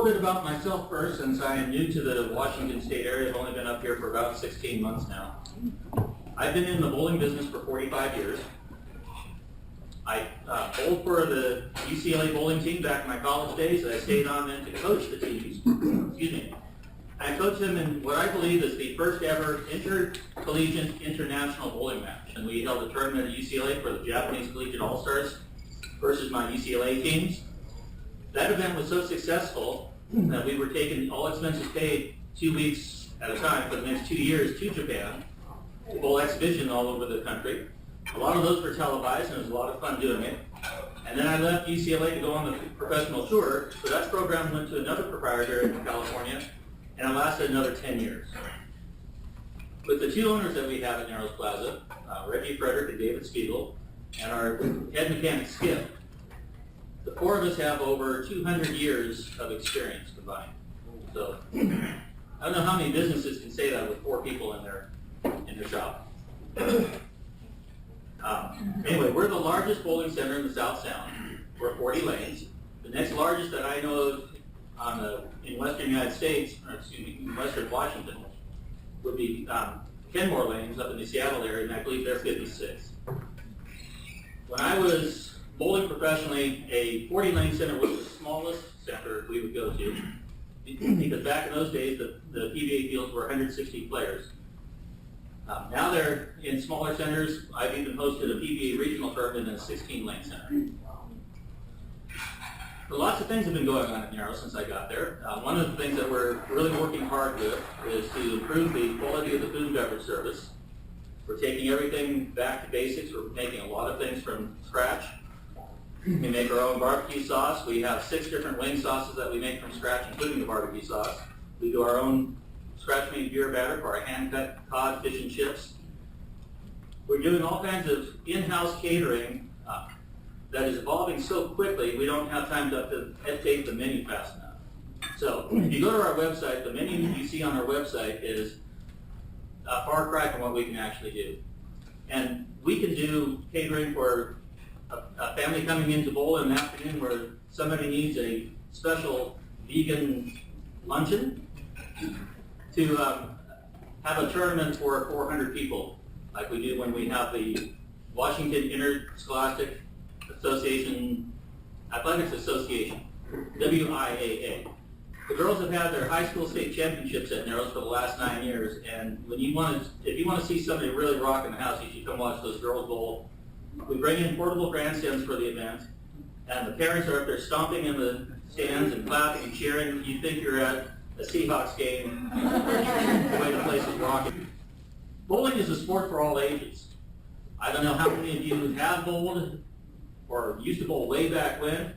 A little bit about myself first, since I am new to the Washington State area. I've only been up here for about 16 months now. I've been in the bowling business for 45 years. I bowled for the UCLA bowling team back in my college days. I stayed on then to coach the teams. Excuse me. I coached them in what I believe is the first ever intercollegiate international bowling match. And we held a tournament at UCLA for the Japanese Collegiate All-Stars versus my UCLA teams. That event was so successful that we were taking all expenses paid 2 weeks at a time for the next 2 years to Japan, to bowl exhibition all over the country. A lot of those were televised, and it was a lot of fun doing it. And then I left UCLA to go on the professional tour, so that program went to another proprietor in California, and it lasted another 10 years. With the two owners that we have at Narrows Plaza, Reggie Frederick and David Spiegel, and our head mechanic Skip, the four of us have over 200 years of experience combined. So I don't know how many businesses can say that with 4 people in their shop. Anyway, we're the largest bowling center in the South Sound. We're 40 lanes. The next largest that I know of in western United States, or excuse me, in western Washington, would be Kenmore lanes up in the Seattle area, and I believe they're 56. When I was bowling professionally, a 40-lane center was the smallest center we would go to, because back in those days, the PBA fields were 160 players. Now they're in smaller centers. I've even hosted a PBA regional tournament in a 16-lane center. So lots of things have been going on at Narrows since I got there. One of the things that we're really working hard with is to improve the quality of the food and beverage service. We're taking everything back to basics. We're making a lot of things from scratch. We make our own barbecue sauce. We have 6 different wing sauces that we make from scratch, including the barbecue sauce. We do our own scratch-made beer batter for our hand-cut cod, fish, and chips. We're doing all kinds of in-house catering that is evolving so quickly, we don't have time to update the menu fast enough. So if you go to our website, the menu you see on our website is a far cry from what we can actually do. And we can do catering for a family coming in to bowl in the afternoon where somebody needs a special vegan luncheon, to have a tournament for 400 people, like we do when we have the Washington Interscholastic Association, Athletics Association, WIAA. The girls have had their high school state championships at Narrows for the last 9 years, and if you want to see somebody really rock in the house, you should come watch those girls bowl. We bring in portable grandstands for the event, and the parents are up there stomping in the stands and clapping and cheering. You think you're at a Seahawks game, the way the place is rocking. Bowling is a sport for all ages. I don't know how many of you have bowled or used to bowl way back when.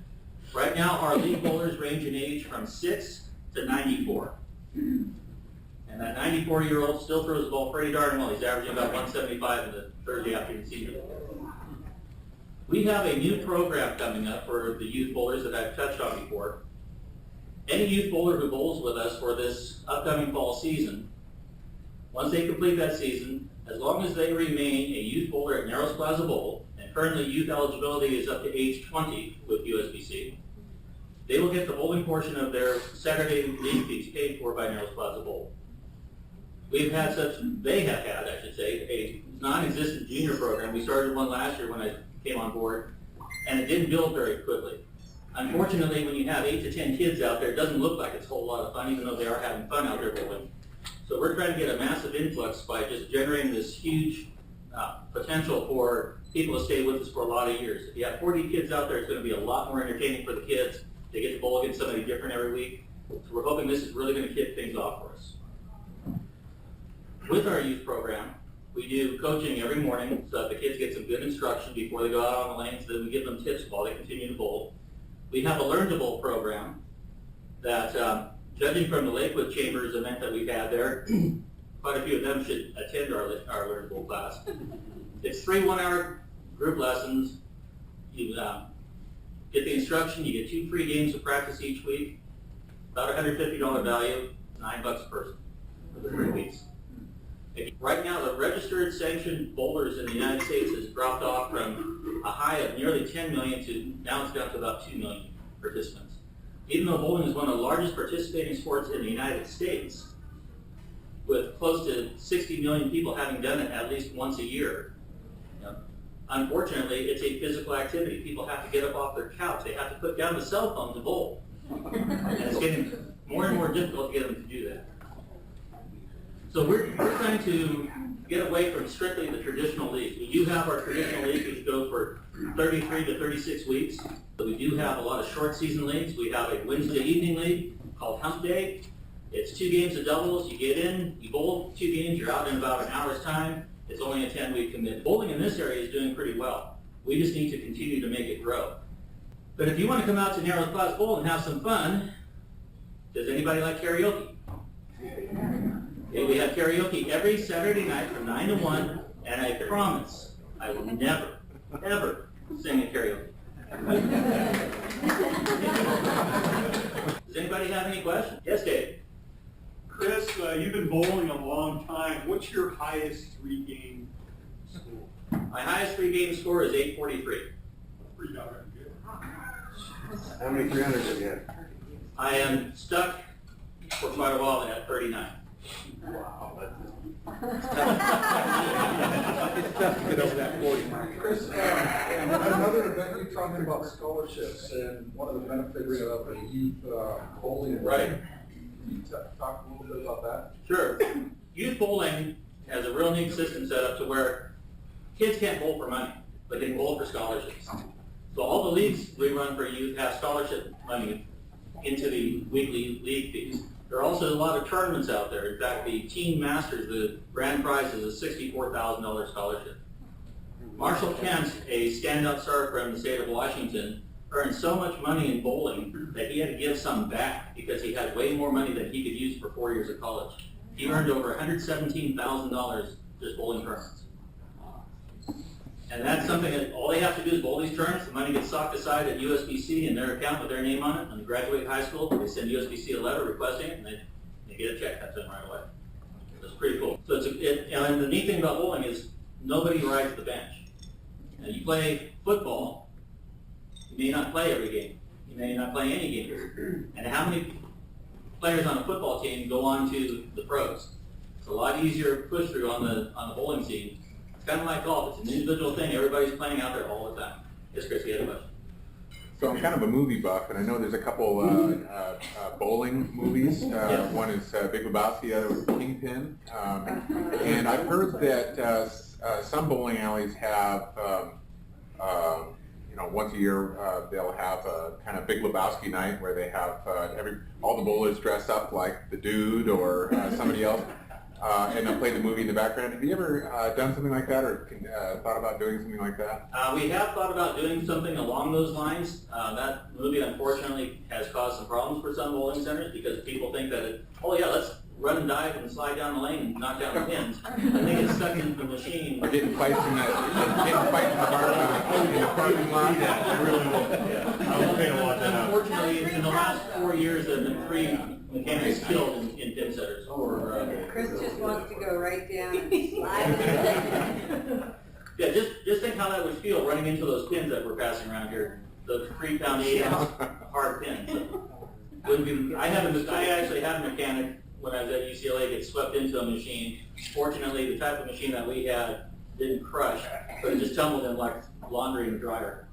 Right now, our league bowlers range in age from 6 to 94. And that 94-year-old still throws the ball pretty darn well. He's averaging about 175 in the Thursday afternoon season. We have a new program coming up for the youth bowlers that I've touched on before. Any youth bowler who bowls with us for this upcoming fall season, once they complete that season, as long as they remain a youth bowler at Narrows Plaza Bowl, and currently youth eligibility is up to age 20 with USBC, they will get the bowling portion of their Saturday league fees paid for by Narrows Plaza Bowl. They have had, I should say, a non-existent junior program. We started one last year when I came on board, and it didn't build very quickly. Unfortunately, when you have 8 to 10 kids out there, it doesn't look like it's a whole lot of fun, even though they are having fun out there bowling. So we're trying to get a massive influx by just generating this huge potential for people to stay with us for a lot of years. If you have 40 kids out there, it's going to be a lot more entertaining for the kids. They get to bowl against somebody different every week. So we're hoping this is really going to kick things off for us. With our youth program, we do coaching every morning so that the kids get some good instruction before they go out on the lanes. Then we give them tips while they continue to bowl. We have a Learn to Bowl program that, judging from the Lakewood Chambers event that we've had there, quite a few of them should attend our Learn to Bowl class. It's 3 one-hour group lessons. You get the instruction, you get 2 free games of practice each week, about $150 value, $9 a person for the 3 weeks. Right now, the registered sanctioned bowlers in the United States has dropped off from a high of nearly 10 million to now it's down to about 2 million participants. Even though bowling is one of the largest participating sports in the United States, with close to 60 million people having done it at least once a year, unfortunately, it's a physical activity. People have to get up off their couch. They have to put down the cell phone to bowl. And it's getting more and more difficult to get them to do that. So we're trying to get away from strictly the traditional leagues. We do have our traditional leagues which go for 33 to 36 weeks. But we do have a lot of short season leagues. We have a Wednesday evening league called Hump Day. It's 2 games of doubles. You get in, you bowl 2 games, you're out in about an hour's time. It's only a 10-week commitment. Bowling in this area is doing pretty well. We just need to continue to make it grow. But if you want to come out to Narrows Plaza Bowl and have some fun, does anybody like karaoke? Okay, we have karaoke every Saturday night from 9 to 1, and I promise I will never, ever sing at karaoke. Does anybody have any questions? Yes, Dave. Chris, you've been bowling a long time. What's your highest 3-game score? My highest 3-game score is 843. Pretty darn good. How many 300s have you had? I am stuck for quite a while at 39. Wow, It's tough to get over that 40 mark. Chris, another event, you're talking about scholarships and one of the benefits of a youth bowling. Right. Can you talk a little bit about that? Sure. Youth bowling has a real neat system set up to where kids can't bowl for money, but they can bowl for scholarships. So all the leagues we run for youth have scholarship money into the weekly league fees. There are also a lot of tournaments out there. In fact, the Teen Masters, the grand prize is a $64,000 scholarship. Marshall Kent, a standout star from the state of Washington, earned so much money in bowling that he had to give some back because he had way more money than he could use for 4 years of college. He earned over $117,000 just bowling tournaments. And that's something that all they have to do is bowl these tournaments. The money gets socked aside at USBC in their account with their name on it. When they graduate high school, they send USBC a letter requesting it, and they get a check cut to them right away. It's pretty cool. So and the neat thing about bowling is nobody rides the bench. Now, you play football, you may not play every game. You may not play any game. And how many players on a football team go on to the pros? It's a lot easier push through on the bowling scene. It's kind of like golf. It's an individual thing. Everybody's playing out there all the time. Yes, Chris, you had a question. So I'm kind of a movie buff, and I know there's a couple bowling movies. One is Big Lebowski, the other was Kingpin. And I've heard that some bowling alleys have, once a year they'll have a kind of Big Lebowski night where they have all the bowlers dress up like the dude or somebody else. And they'll play the movie in the background. Have you ever done something like that, or thought about doing something like that? We have thought about doing something along those lines. That movie, unfortunately, has caused some problems for some bowling centers because people think that, let's run and dive and slide down the lane and knock down the pins. And they get stuck in the machine. Or getting fights in the parking lot. I really will. I will pay to watch that out. Unfortunately, in the last 4 years, there have been 3 mechanics killed in pin setters. Chris just wants to go right down and slide. Yeah, just think how that would feel running into those pins that we're passing around here. Those 3-pound, 8-ounce hard pins. I actually had a mechanic when I was at UCLA get swept into a machine. Fortunately, the type of machine that we had didn't crush, but it just tumbled in like laundry and dryer.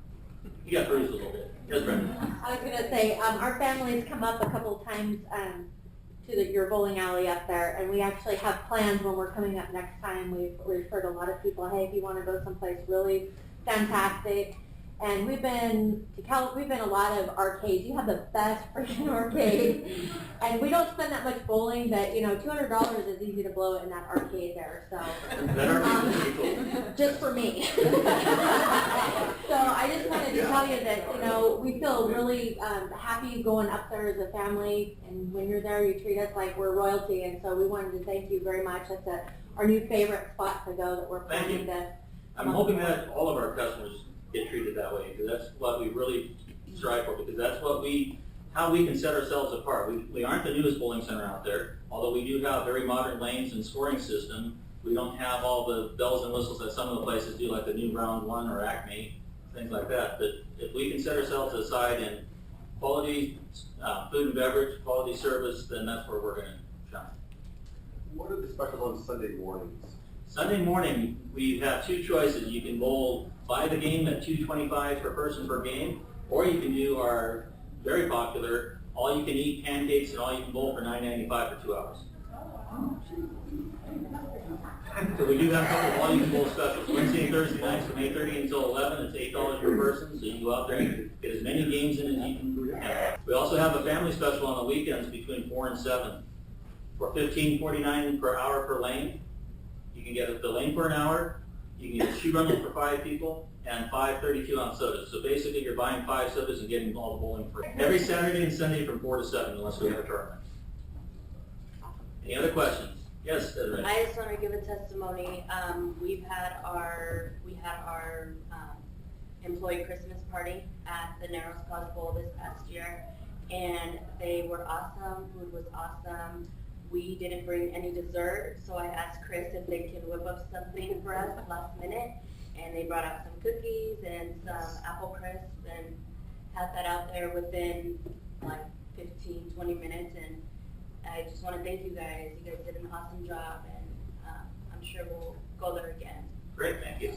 He got bruised a little bit. Yes, Brenda. I was going to say, our family's come up a couple of times to your bowling alley up there, and we actually have plans when we're coming up next time. We've heard a lot of people, hey, if you want to go someplace really fantastic. And we've been a lot of arcades. You have the best freaking arcade. And we don't spend that much bowling, but $200 is easy to blow it in that arcade there. So That arcade is pretty cool. just for me. So I just wanted to tell you that, we feel really happy going up there as a family, and when you're there, you treat us like we're royalty, and so we wanted to thank you very much. That's our new favorite spot to go that we're planning to. I'm hoping that all of our customers get treated that way, because that's what we really strive for, because that's how we can set ourselves apart. We aren't the newest bowling center out there, although we do have very modern lanes and scoring system. We don't have all the bells and whistles that some of the places do, like the new Round 1 or Acme, things like that. But if we can set ourselves aside and quality food and beverage, quality service, then that's where we're gonna shine. What are the specials on Sunday mornings? Sunday morning, we have two choices. You can bowl by the game at $2.25 per person per game, or you can do our very popular all-you-can-eat pancakes and all-you-can bowl for $9.95 for 2 hours. So we do have a couple of all-you-can bowl specials. Wednesday and Thursday nights from 8:30 until 11. It's $8 per person, so you can go out there and get as many games in as you can have. We also have a family special on the weekends between 4 and 7 for $15.49 per hour per lane. You can get the lane for an hour. You can get a shoe rental for 5 people and 5 32-ounce sodas. So basically, you're buying 5 sodas and getting all the bowling free. Every Saturday and Sunday from 4 to 7, unless we have a tournament. Any other questions? Yes, Desiree. I just want to give a testimony. We had our employee Christmas party at the Narrows Plaza Bowl this past year, and they were awesome. Food was awesome. We didn't bring any dessert, so I asked Chris if they could whip up something for us last minute, and they brought out some cookies and some apple crisp and had that out there within like 15, 20 minutes, and I just want to thank you guys. You guys did an awesome job, and I'm sure we'll go there again. Great, thank you.